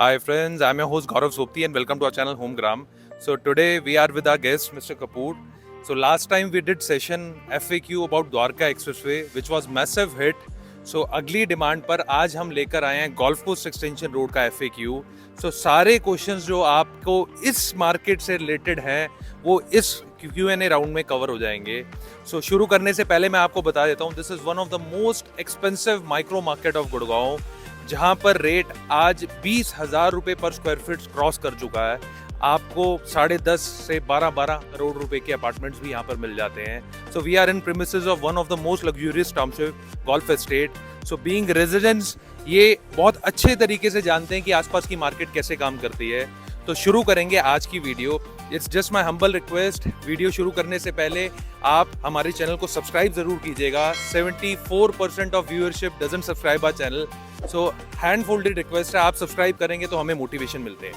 Hi friends, I'm your host Gaurav Sopti and welcome to our channel Homegram. So today we are with our guest Mr. Kapoor. So last time we did session FAQ about Dwarka Expressway which was massive hit. So अगली demand पर आज हम लेकर आए हैं golf course extension road का FAQ. So सारे questions जो आपको इस मार्केट से रिलेटेड हैं वो इस Q&A राउंड में कवर हो जाएंगे. सो शुरू करने से पहले मैं आपको बता देता हूँ this is one of the most expensive micro market of Gurgaon, जहां पर रेट आज 20,000 रुपए पर स्क्वायर फीट क्रॉस कर चुका है. आपको 10.5 से 12 करोड़ रुपए के अपार्टमेंट्स भी यहाँ पर मिल जाते हैं. So we are in premises of one of the most luxurious township golf estate. So being residents ये बहुत अच्छे तरीके से जानते हैं कि आसपास की मार्केट कैसे काम करती है. तो शुरू करेंगे आज की video. It's just my humble request, video शुरू करने से पहले आप हमारे चैनल को सब्सक्राइब जरूर कीजिएगा. 74% of viewership doesn't subscribe our channel. So hand folded request है, आप सब्सक्राइब करेंगे तो हमें मोटिवेशन मिलते हैं.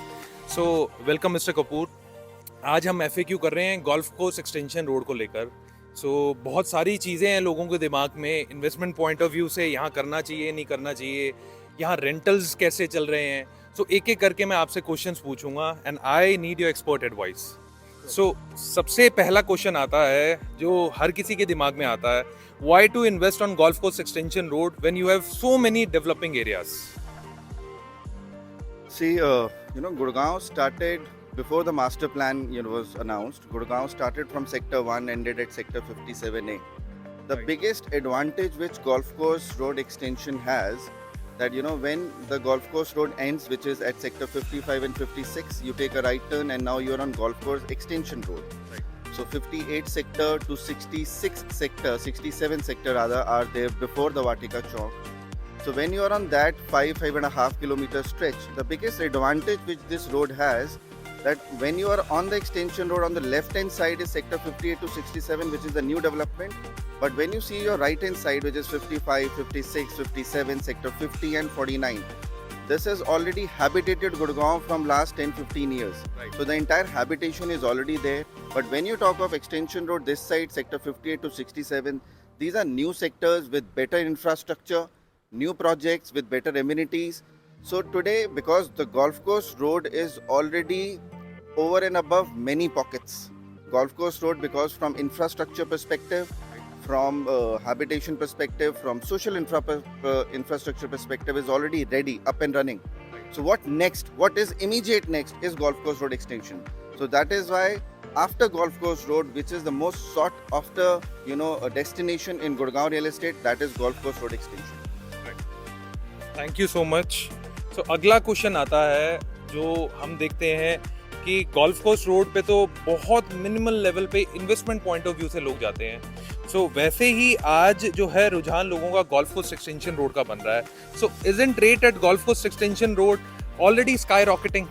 So welcome mister Kapoor. आज हम FAQ कर रहे हैं गोल्फ कोर्स एक्सटेंशन रोड को लेकर. सो बहुत सारी चीज़ें हैं लोगों के दिमाग में इन्वेस्टमेंट पॉइंट ऑफ व्यू से, यहाँ करना चाहिए नहीं करना चाहिए, यहाँ रेंटल्स कैसे चल रहे हैं. सो एक एक करके मैं आपसे क्वेश्चंस पूछूंगा and I need your expert advice. So सबसे पहला क्वेश्चन आता है जो हर किसी के दिमाग में आता है, why to invest on golf course extension road when you have so many developing areas? See, Gurgaon started before the master plan was announced. Gurgaon started from Sector 1, ended at Sector 57A. The Right. biggest advantage which Golf Course Road extension has, that when the Golf Course Road ends, which is at Sector 55 and 56, you take a right turn and now you're on Golf Course Extension Road. Right. So 58 sector to 66 sector, 67 sector rather, are there before the Vatika Chowk. So when you are on that 5.5 kilometer stretch, the biggest advantage which this road has, that when you are on the extension road, on the left hand side is sector 58 to 67, which is the new development. But when you see your right hand side, which is 55, 56, 57, sector 50 and 49, this is already habitated Gurgaon from last 10-15 years. Right. So the entire habitation is already there. But when you talk of extension road, this side, sector 58 to 67, these are new sectors with better infrastructure, new projects with better amenities. So today, because the golf course road is already over and above many pockets, golf course road, because from infrastructure perspective, from habitation perspective, from social infrastructure perspective, is already ready, up and running. So what next? What is immediate next is golf course road extension. So that is why after golf course road, which is the most sought after a destination in Gurgaon real estate, that is golf course road extension. Thank you so much. So अगला question आता है जो हम देखते हैं कि golf course road पे तो बहुत मिनिमल लेवल पे इन्वेस्टमेंट पॉइंट ऑफ व्यू से लोग जाते हैं. सो वैसे ही आज जो है रुझान लोगों का गोल्फ कोर्स एक्सटेंशन रोड का बन रहा है. So isn't rate at golf course extension road already sky rocketing?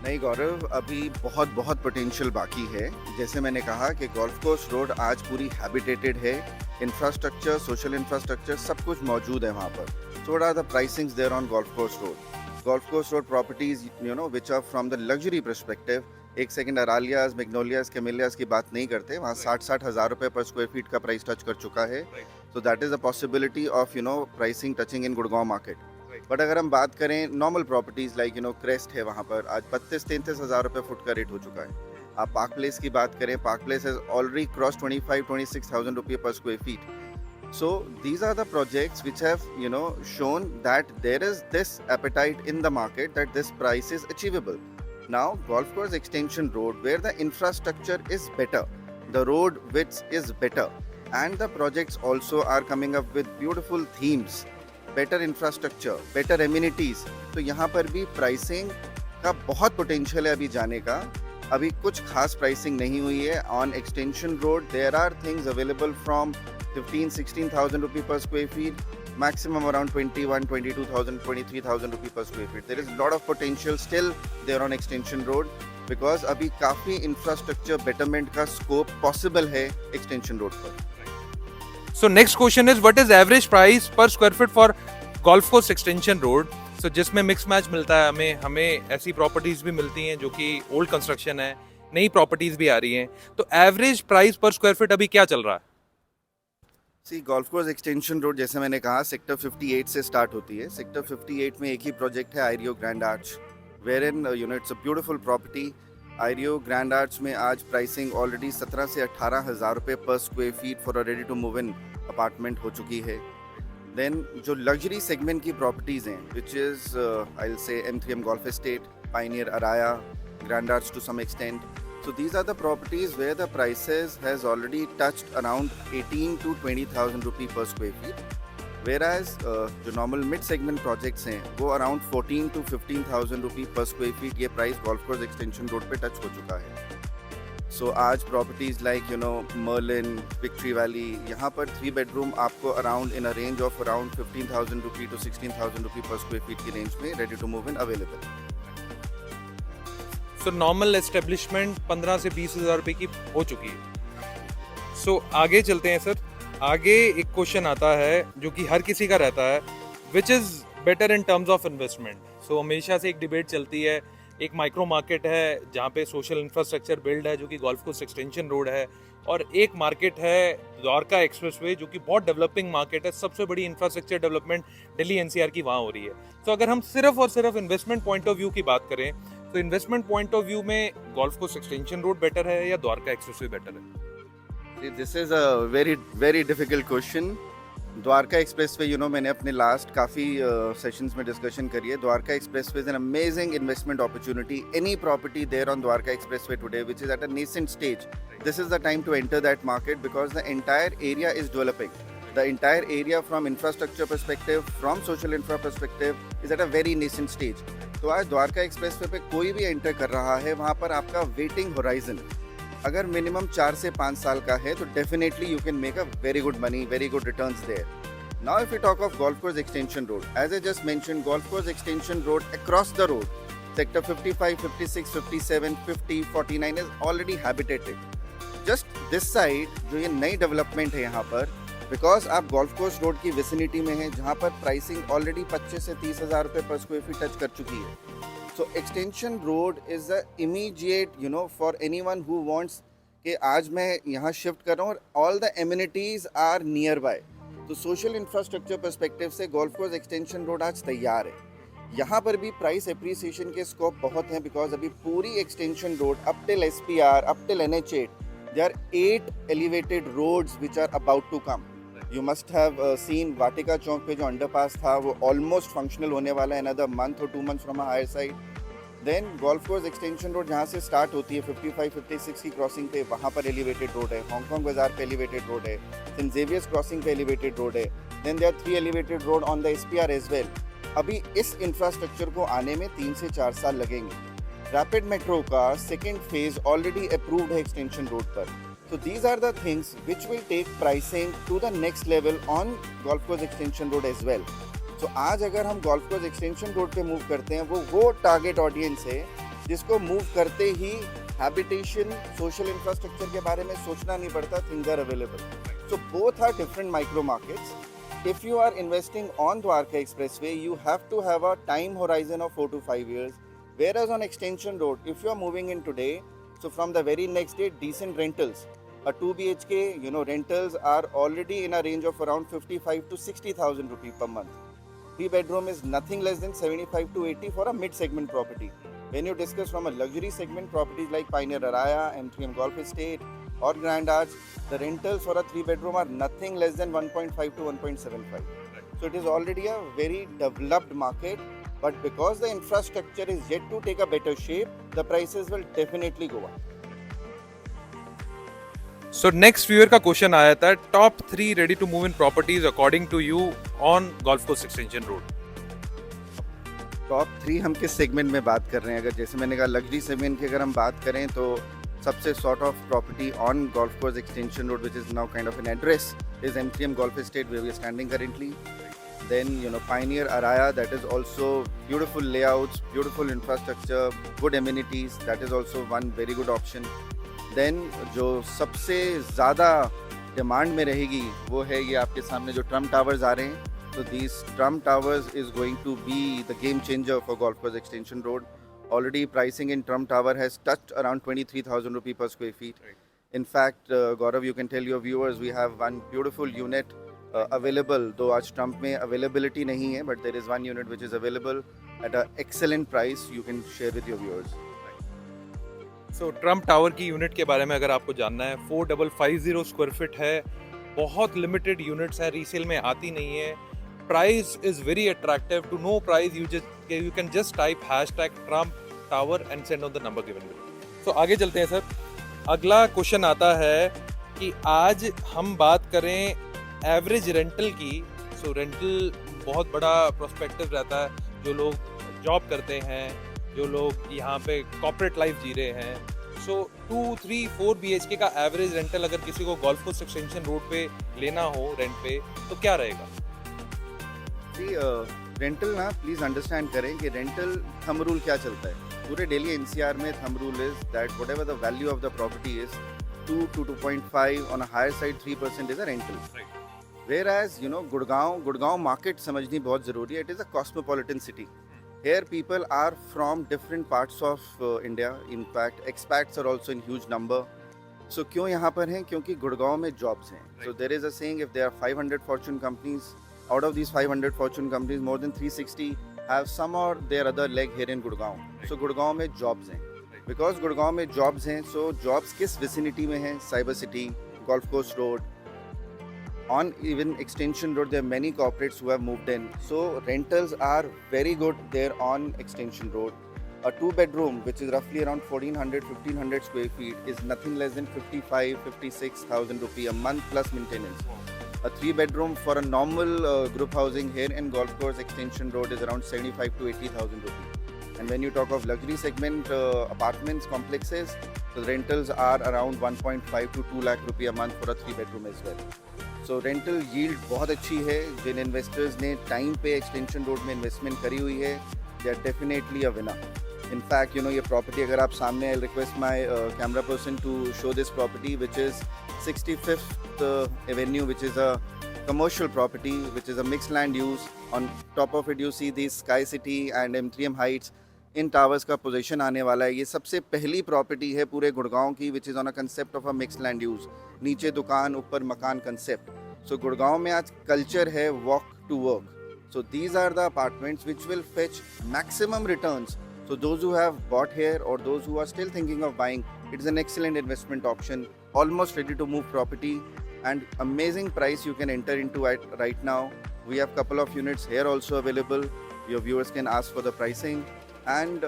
नहीं गौरव, अभी बहुत पोटेंशियल बाकी है. जैसे मैंने कहा कि गोल्फ कोर्स रोड आज पूरी हैबिटेटेड है. इंफ्रास्ट्रक्चर, सोशल इंफ्रास्ट्रक्चर सब कुछ मौजूद है वहाँ पर. So what are the pricings there on Golf Course Road? Golf Course Road properties, which are from the luxury perspective. एक सेकंड अरालियाज, मैग्नोलियाज, कैमेलियाज की बात नहीं करते. वहाँ 60 हज़ार रुपए पर स्क्वायर फीट का प्राइस टच कर चुका है. So that is a possibility of pricing touching in Gurgaon market. But अगर हम बात करें नॉर्मल प्रॉपर्टीज लाइक क्रेस्ट है, वहाँ पर आज 32-33 हज़ार रुपये फुट का रेट हो चुका है. आप पार्क प्लेस की बात करें, park place has already cross 25-26,000 रुपये पर square feet. So these are the projects which have shown that there is this appetite in the market, that this price is achievable. Now golf course extension road, where the infrastructure is better, the road width is better, and the projects also are coming up with beautiful themes, better infrastructure, better amenities. तो यहाँ पर भी pricing का बहुत potential है अभी जाने का. अभी कुछ खास pricing नहीं हुई है. On extension road there are things available from 15,000-16,000 rupees per square feet, maximum around 21,000-22,000, 23,000 rupees per square feet. There is a lot of potential still there on extension road, because अभी काफ़ी infrastructure betterment का scope possible है extension road पर. So next question is, what is average price per square feet for golf course extension road? So जिसमें mix match मिलता है, हमें ऐसी प्रॉपर्टीज भी मिलती हैं जो कि ओल्ड कंस्ट्रक्शन है, नई प्रॉपर्टीज भी आ रही हैं. तो एवरेज प्राइस पर स्क्वायर फीट अभी क्या चल रहा है? सी गोल्फ कोर्स एक्सटेंशन रोड जैसे मैंने कहा सेक्टर 58 से स्टार्ट होती है. सेक्टर 58 में एक ही प्रोजेक्ट है Ireo grand arch, where in it's a beautiful property. Ireo grand arch में आज प्राइसिंग ऑलरेडी 17 से 18,000 रुपये पर square feet for a ready to move in apartment हो चुकी है. देन जो लग्जरी सेगमेंट की प्रॉपर्टीज़ हैं which is I will say M3M golf estate, Pioneer Araya, grand arch to some extent. So these are the properties where the prices has already touched around 18 to 20,000 rupee per square feet. Whereas जो normal mid segment projects हैं वो around 14 to 15,000 rupee per square feet ये price golf course extension road पे touch हो चुका है. So आज properties like Merlin, Victory Valley यहाँ पर 3 bedroom आपको around in a range of around 15,000 rupee to 16,000 rupee per square feet की range में ready to move in available. So normal establishment 15 से 20,000 रुपये की हो चुकी है. सो आगे चलते हैं सर. आगे एक क्वेश्चन आता है जो कि हर किसी का रहता है, which is better in terms of investment. So हमेशा से एक डिबेट चलती है. एक माइक्रो मार्केट है जहाँ पे सोशल इंफ्रास्ट्रक्चर बिल्ड है जो कि गोल्फ कोर्स एक्सटेंशन रोड है, और एक मार्केट है द्वारका एक्सप्रेसवे जो कि बहुत डेवलपिंग मार्केट है. सबसे बड़ी इंफ्रास्ट्रक्चर डेवलपमेंट दिल्ली एनसीआर की वहाँ हो रही है. तो अगर हम सिर्फ और सिर्फ इन्वेस्टमेंट पॉइंट ऑफ व्यू की बात करें तो इन्वेस्टमेंट पॉइंट ऑफ व्यू में golf course extension road better है या द्वारका एक्सप्रेसवे बेटर है? This is a very very difficult question. Dwarka expressway मैंने अपने लास्ट काफ़ी सेशंस में डिस्कशन करी है. Dwarka expressway is an amazing investment opportunity. Any property there on Dwarka expressway today which is at a nascent stage, this is the time to enter that market because the entire area is developing. The entire area from infrastructure perspective, from social infra perspective is at a very nascent stage. तो आज Dwarka expressway पे कोई भी enter कर रहा है वहाँ पर आपका वेटिंग होराइजन अगर मिनिमम 4 से 5 साल का है तो definitely you can make a very good money, very good returns there. Now if we talk of golf course extension road, as I just mentioned, golf course extension road across the road, sector 55, 56, 57, 50, 49 is already habitated. Just this side जो ये नई development है यहाँ पर, because आप golf course road की vicinity में हैं जहाँ पर प्राइसिंग ऑलरेडी 25 से 30,000 रुपये पर स्क्वायर फीट टच कर चुकी है. So extension road is a immediate for anyone who wants कि आज मैं यहाँ शिफ्ट कर रहा हूँ और all the amenities are nearby. तो सोशल इंफ्रास्ट्रक्चर परस्पेक्टिव से गोल्फ कोर्स एक्सटेंशन रोड आज तैयार है. यहाँ पर भी प्राइस एप्रिसिएशन के स्कोप बहुत हैं बिकॉज अभी पूरी extension road up till SPR, up till NH8, there are 8 elevated roads which are about to come. You must have seen वाटिका चौक पे जो अंडरपास था वो ऑलमोस्ट फंक्शनल होने वाला है another month or 2 months from a higher side. Then golf course extension road जहाँ से start होती है 55, 56 की क्रॉसिंग पे वहाँ पर एलिवेटेड रोड है. हांगकॉन्ग बाजार पे एलिवेटेड रोड है. सेंट जेवियर्स क्रॉसिंग पे एलिवेटेड रोड है. Then there are 3 elevated road on the SPR as well. अभी इस इंफ्रास्ट्रक्चर को आने में 3 से 4 साल लगेंगे. रैपिड मेट्रो का सेकेंड फेज ऑलरेडी अप्रूव्ड है एक्सटेंशन रोड पर. So these are the things which will take pricing to the next level on golf course extension road as well. So आज अगर हम golf course extension road पे move करते हैं वो target audience है जिसको move करते ही habitation, social infrastructure के बारे में सोचना नहीं पड़ता, things are available. So both are different micro markets. If you are investing on Dwarka Expressway, you have to have a time horizon of 4 to 5 years. Whereas on extension road, if you are moving in today, so from the very next day, decent rentals. A 2 BHK, rentals are already in a range of around 55 to 60,000 rupees per month. 3 bedroom is nothing less than 75 to 80 for a mid-segment property. When you discuss from a luxury segment properties like Pioneer Araya, M3M Golf Estate or Grand Arch, the rentals for a 3 bedroom are nothing less than 1.5 to 1.75. So it is already a very developed market, but because the infrastructure is yet to take a better shape, the prices will definitely go up. So next viewer का question आया था, top 3 ready to move in properties according to you on golf course extension road. Top 3 हम किस segment में बात कर रहे हैं? अगर जैसे मैंने कहा लग्जरी सेगमेंट की अगर हम बात करें तो सबसे sort of property on golf course extension road which is now kind of an address is M3M Golf Estate where we are standing currently. Then Pioneer Araya, that is also beautiful layouts, beautiful infrastructure, good amenities, that is also one very good option. Then जो सबसे ज़्यादा demand में रहेगी वो है ये आपके सामने जो ट्रम्प टावर्स आ रहे हैं. So these Trump Towers is going to be the game changer for Golf Course Extension Road. Already pricing in Trump Tower has touched around 23,000 rupee per square feet. Right. In fact, Gaurav, you can tell your viewers we have one beautiful unit available. Though आज Trump में availability नहीं है, but there is one unit which is available at an excellent price. You can share with your viewers. So Trump tower की unit के बारे में अगर आपको जानना है, 4550 स्क्वायर फीट है, बहुत लिमिटेड यूनिट्स हैं, रीसेल में आती नहीं है. Price is very attractive. To know price you can just type #Trump tower and send on the number given below. So आगे चलते हैं सर. अगला क्वेश्चन आता है कि आज हम बात करें एवरेज रेंटल की. सो रेंटल बहुत बड़ा प्रोस्पेक्टिव रहता है. जो लोग जॉब करते हैं, जो लोग यहाँ पे कॉर्पोरेट लाइफ जी रहे हैं, सो 2, 3, 4 BHK का एवरेज रेंटल अगर किसी को गोल्फ कोर्स एक्सटेंशन रोड पे लेना हो रेंट पे, तो क्या रहेगा? रेंटल ना प्लीज अंडरस्टैंड करें कि रेंटल थंब रूल क्या चलता है. पूरे दिल्ली NCR में thumb rule is that whatever the value of the property is 2 to 2.5 on a higher side 3% is a rental. Whereas Gurgaon market समझनी बहुत जरूरी है. It is a cosmopolitan city. Here people are from different parts of India. In fact, expats are also in huge number. So क्यों यहाँ पर हैं? क्योंकि गुड़गांव में jobs हैं. So there is a saying, if there are 500 fortune companies, out of these 500 fortune companies, more than 360 have some or their other leg here in Gurgaon. So Gurgaon में jobs हैं. Because Gurgaon में jobs हैं, so jobs किस vicinity में हैं? Cyber City, Golf Course Road. On even Extension Road, there are many corporates who have moved in. So rentals are very good there on Extension Road. A 2-bedroom, which is roughly around 1400-1500 square feet, is nothing less than 55,000-56,000 rupee a month plus maintenance. A 3-bedroom for a normal group housing here in Golf Course Extension Road is around 75 to 80,000 rupee. And when you talk of luxury segment apartments, complexes, the rentals are around 1.5 to 2 lakh rupee a month for a 3-bedroom as well. So rental yield बहुत अच्छी है. जिन investors ने time पे extension road में investment करी हुई है, they are definitely a winner. In fact ये प्रॉपर्टी अगर आप सामने, I request my camera person to show this property which is 65th Avenue, which is a commercial property, which is a mixed land use. On top of it you see the Sky City and M3M Heights. In towers का position आने वाला है. ये सबसे पहली property है पूरे गुड़गांव की which is on a concept of a mixed land use. नीचे दुकान, ऊपर मकान कंसेप्ट. सो गुड़गांव में आज कल्चर है walk to work. So these are the apartments which will fetch maximum returns. So those who have bought here or those who are still thinking of buying, it is an excellent investment option. Almost ready to move property and amazing price you can enter into it right now. We have couple of units here also available. Your viewers can ask for the pricing. And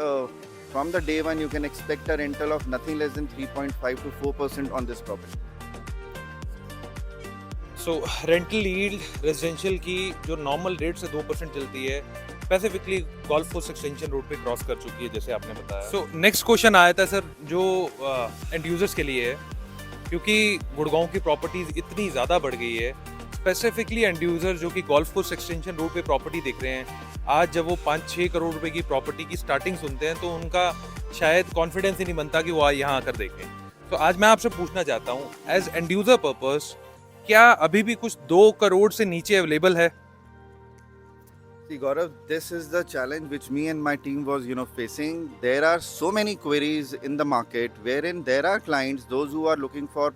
from the day one you can expect a rental of nothing less than 3.5 to 4% on this property. So rental yield residential की जो normal rate से 2% चलती है, specifically golf course extension road पे cross कर चुकी है जैसे आपने बताया. सो नेक्स्ट क्वेश्चन आया था सर जो एंड यूजर्स के लिए है, क्योंकि गुड़गांव की प्रॉपर्टीज इतनी ज़्यादा बढ़ गई है. स्पेसिफिकली एंड यूजर जो कि गोल्फ कोर्स एक्सटेंशन रोड पे प्रॉपर्टी देख रहे हैं, आज जब वो 5-6 करोड़ रुपए की प्रॉपर्टी की स्टार्टिंग सुनते हैं तो उनका शायद कॉन्फिडेंस ही नहीं बनता कि वो यहाँ आकर देखें. तो आज मैं आपसे पूछना चाहता हूँ एज एंड यूजर पर्पस, क्या अभी भी कुछ 2 करोड़ से नीचे अवेलेबल है? See Gaurav, this is the challenge which me and my team was facing. There are so many queries in the market wherein there are clients, those who are looking for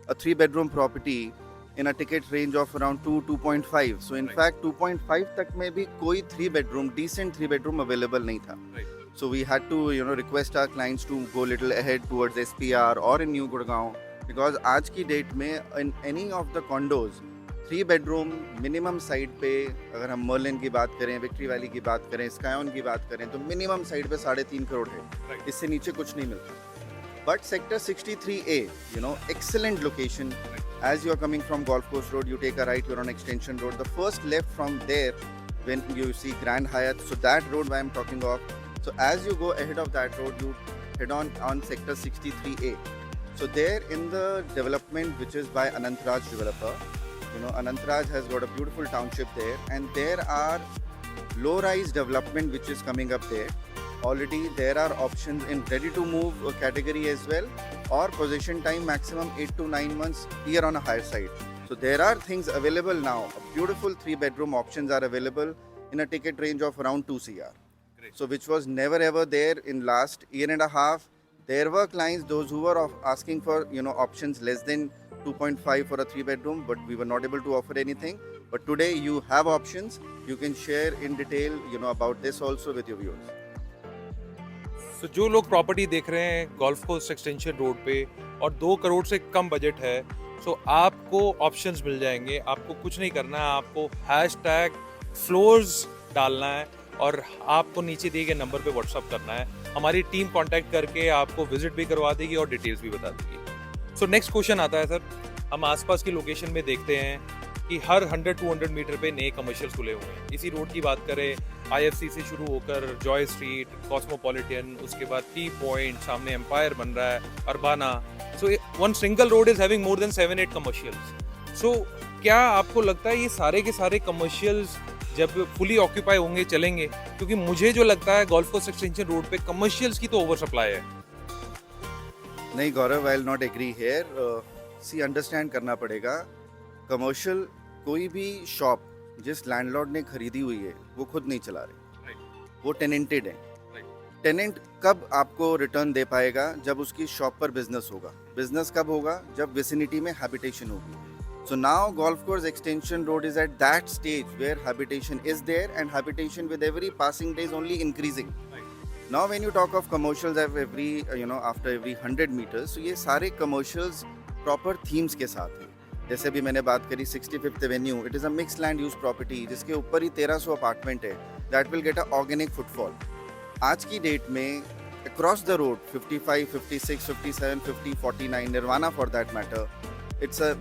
a 3-bedroom property in a ticket range of around 2.5. So in fact 2.5 तक में भी कोई 3-bedroom, decent 3-bedroom available नहीं था. So we had to request our clients to go little ahead towards SPR or in New Gurgaon, because आज की date में in any of the condos 3-bedroom minimum side पे, अगर हम Merlin की बात करें, विक्ट्री वैली की बात करें, स्कायॉन की बात करें, तो मिनिमम साइड पे 3.5 करोड़ है. इससे नीचे कुछ नहीं मिलता. But sector 63A, excellent location. As you are coming from Golf Course Road, you take a right, you're on Extension Road. The first left from there, when you see Grand Hyatt, so that road I am talking of. So as you go ahead of that road, you head on sector 63A. So there in the development which is by Anantraj developer, Anantraj has got a beautiful township there, and there are low-rise development which is coming up there. Already there are options in ready to move category as well, or possession time maximum 8 to 9 months here on a higher side. So there are things available now. Beautiful 3-bedroom options are available in a ticket range of around 2 CR. So which was never ever there in last year and a half. There were clients, those who were asking for, options less than 2.5 for a 3 bedroom, but we were not able to offer anything. But today you have options. You can share in detail, about this also with your viewers. So, जो लोग property देख रहे हैं golf course extension road पे और 2 करोड़ से कम budget है, सो आपको ऑप्शंस मिल जाएंगे. आपको कुछ नहीं करना है, आपको हैशटैग फ्लोर्स डालना है और आपको नीचे दिए गए नंबर पे व्हाट्सअप करना है. हमारी टीम कांटेक्ट करके आपको विजिट भी करवा देगी और डिटेल्स भी बता देगी. सो नेक्स्ट क्वेश्चन आता है सर, हम आसपास की लोकेशन में देखते हैं कि हर 100-200 मीटर पे नए कमर्शियल्स खुले हुए हैं. इसी रोड की बात करें, IFC से शुरू होकर जॉय स्ट्रीट, कॉस्मोपॉलिटन, उसके बाद टी पॉइंट, सामने एम्पायर बन रहा है, Urbana. So one single road is having more than 7-8 commercials. So क्या आपको लगता है ये सारे के सारे कमर्शियल्स जब फुली ऑक्यूपाई होंगे चलेंगे? क्योंकि मुझे जो लगता है गोल्फ कोर्स एक्सटेंशन रोड पे कमर्शियल्स की तो ओवर सप्लाई है. नहीं Gaurav, I will not agree here. See understand करना पड़ेगा, कमर्शियल कोई भी शॉप जिस लैंडलॉर्ड ने खरीदी हुई है वो खुद नहीं चला रहे. वो टेनेंटेड है. टेनेंट कब आपको रिटर्न दे पाएगा? जब उसकी शॉप पर बिजनेस होगा. बिजनेस कब होगा? जब विसिनिटी में हैबिटेशन होगी. So now Golf Course Extension Road is at that stage where habitation is there, and habitation with every passing day is only increasing. Now when you talk of commercials of every after every 100 meters, so ये सारे commercials proper themes के साथ हैं. जैसे भी मैंने बात करी 65th Avenue, it is a mixed land use property जिसके ऊपर ही 1300 अपार्टमेंट है. That will get a organic footfall. आज की डेट में across the road 55, 56, 57, 50, 49, Nirvana for that matter, it's a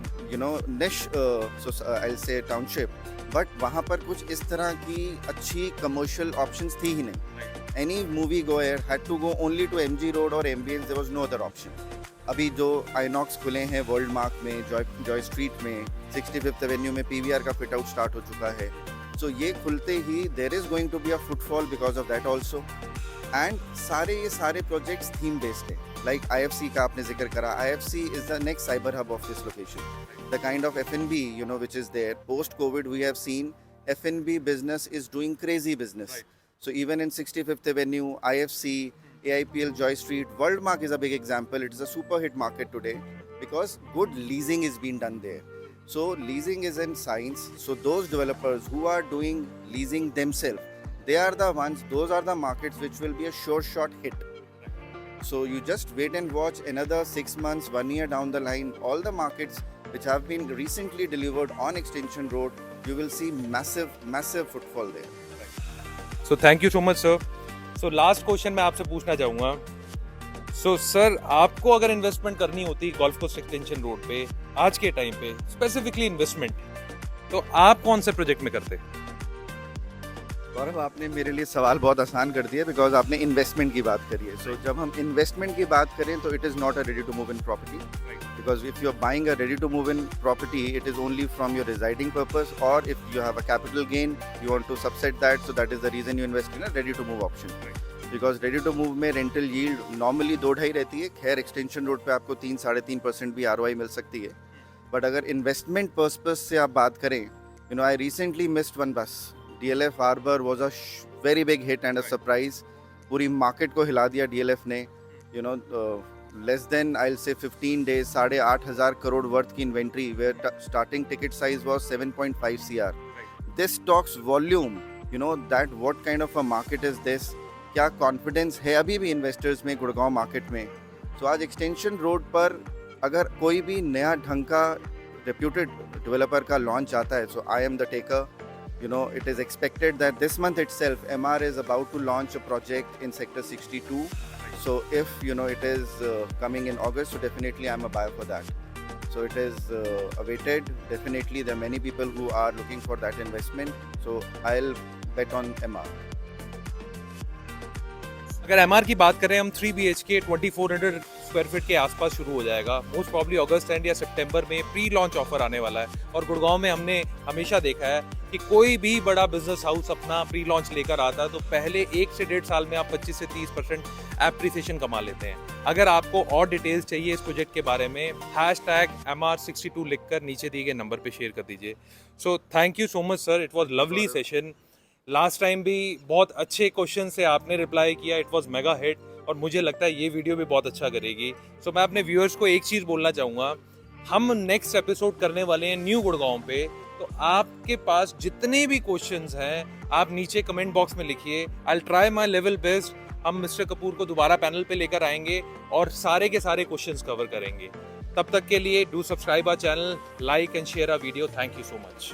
niche so I'll say township, but वहाँ पर कुछ इस तरह की अच्छी commercial options थी ही नहीं. Any movie goer had to go only to MG Road or Ambience, there was no other option. अभी जो आइनॉक्स खुले हैं वर्ल्ड मार्क में, जॉय स्ट्रीट में, 65th एवेन्यू में PVR का फिट आउट स्टार्ट हो चुका है. सो ये खुलते ही there is going to be a footfall because of that also. And ये सारे प्रोजेक्ट्स थीम बेस्ड है. लाइक IFC का आपने जिक्र करा, IFC is the next cyber hub of this location. The kind of F&B which is there post COVID, we have seen F&B business is doing crazy business. Right. So even in 65th Avenue, IFC, AIPL, Joy Street, Worldmark is a big example. It is a super hit market today because good leasing is being done there. So leasing is in science. So those developers who are doing leasing themselves, they are the ones, those are the markets which will be a sure shot hit. So you just wait and watch another 6 months, 1 year down the line, all the markets which have been recently delivered on Extension Road, you will see massive footfall there. So thank you so much sir. So last question मैं आपसे पूछना चाहूँगा. So sir, आपको अगर investment करनी होती golf course extension road पे आज के टाइम पे, स्पेसिफिकली इन्वेस्टमेंट, तो आप कौन से प्रोजेक्ट में करते? गौरव, आपने मेरे लिए सवाल बहुत आसान कर दिया बिकॉज आपने इन्वेस्टमेंट की बात करी है. सो जब हम इन्वेस्टमेंट की बात करें तो it is not a ready to move in property, because if you are buying a ready to move in property, it is only from your residing purpose, और if you have a capital gain you want to subset that, so that is the reason you invest in a ready to move option. Because ready to move में rental yield normally 2-2.5 रहती है. खैर extension road पे आपको 3-3.5% भी ROI मिल सकती है. But अगर इन्वेस्टमेंट पर्पस से आप बात करें, आई रिसेंटली मिस्ड वन बस. DLF Harbour was a very big hit and a surprise. पूरी मार्केट को हिला दिया DLF ने. Less than I'll say 15 days, 8,500 crore worth की inventory, where starting ticket size was 7.5 CR. This talks volume, that what kind of a market is this. क्या confidence है अभी भी इन्वेस्टर्स में गुड़गांव मार्केट में. सो आज एक्सटेंशन रोड पर अगर कोई भी नया ढंग का रेप्यूटेड डेवलपर का लॉन्च आता है, so I am the taker. It is expected that this month itself, MR is about to launch a project in Sector 62. So if, it is coming in August, so definitely I'm a buyer for that. So it is awaited. Definitely there are many people who are looking for that investment. So I'll bet on MR. अगर MR की बात करें हम, 3 BHK 2400 square feet के आसपास शुरू हो जाएगा. मोस्ट प्रॉब्ली अगस्त एंड या सितंबर में प्री लॉन्च ऑफर आने वाला है. और गुड़गांव में हमने हमेशा देखा है कि कोई भी बड़ा बिजनेस हाउस अपना प्री लॉन्च लेकर आता है तो पहले 1 से 1.5 साल में आप 25 से 30% एप्रिसिएशन कमा लेते हैं. अगर आपको और डिटेल्स चाहिए इस प्रोजेक्ट के बारे में, #MR62 लिखकर नीचे दिए गए नंबर पे शेयर कर दीजिए. So thank you so much sir, it was lovely session. Last time भी बहुत अच्छे क्वेश्चन से आपने रिप्लाई किया, इट वॉज मेगा हिट. और मुझे लगता है ये वीडियो भी बहुत अच्छा करेगी। सो मैं अपने व्यूअर्स को एक चीज़ बोलना चाहूँगा, हम नेक्स्ट एपिसोड करने वाले हैं न्यू गुड़गांव पे, तो आपके पास जितने भी क्वेश्चंस हैं आप नीचे कमेंट बॉक्स में लिखिए। I try my level best. हम मिस्टर कपूर को दोबारा पैनल पे लेकर आएंगे और सारे के सारे क्वेश्चंस कवर करेंगे। तब तक के लिए do subscribe our channel, like and share our video. Thank you so much.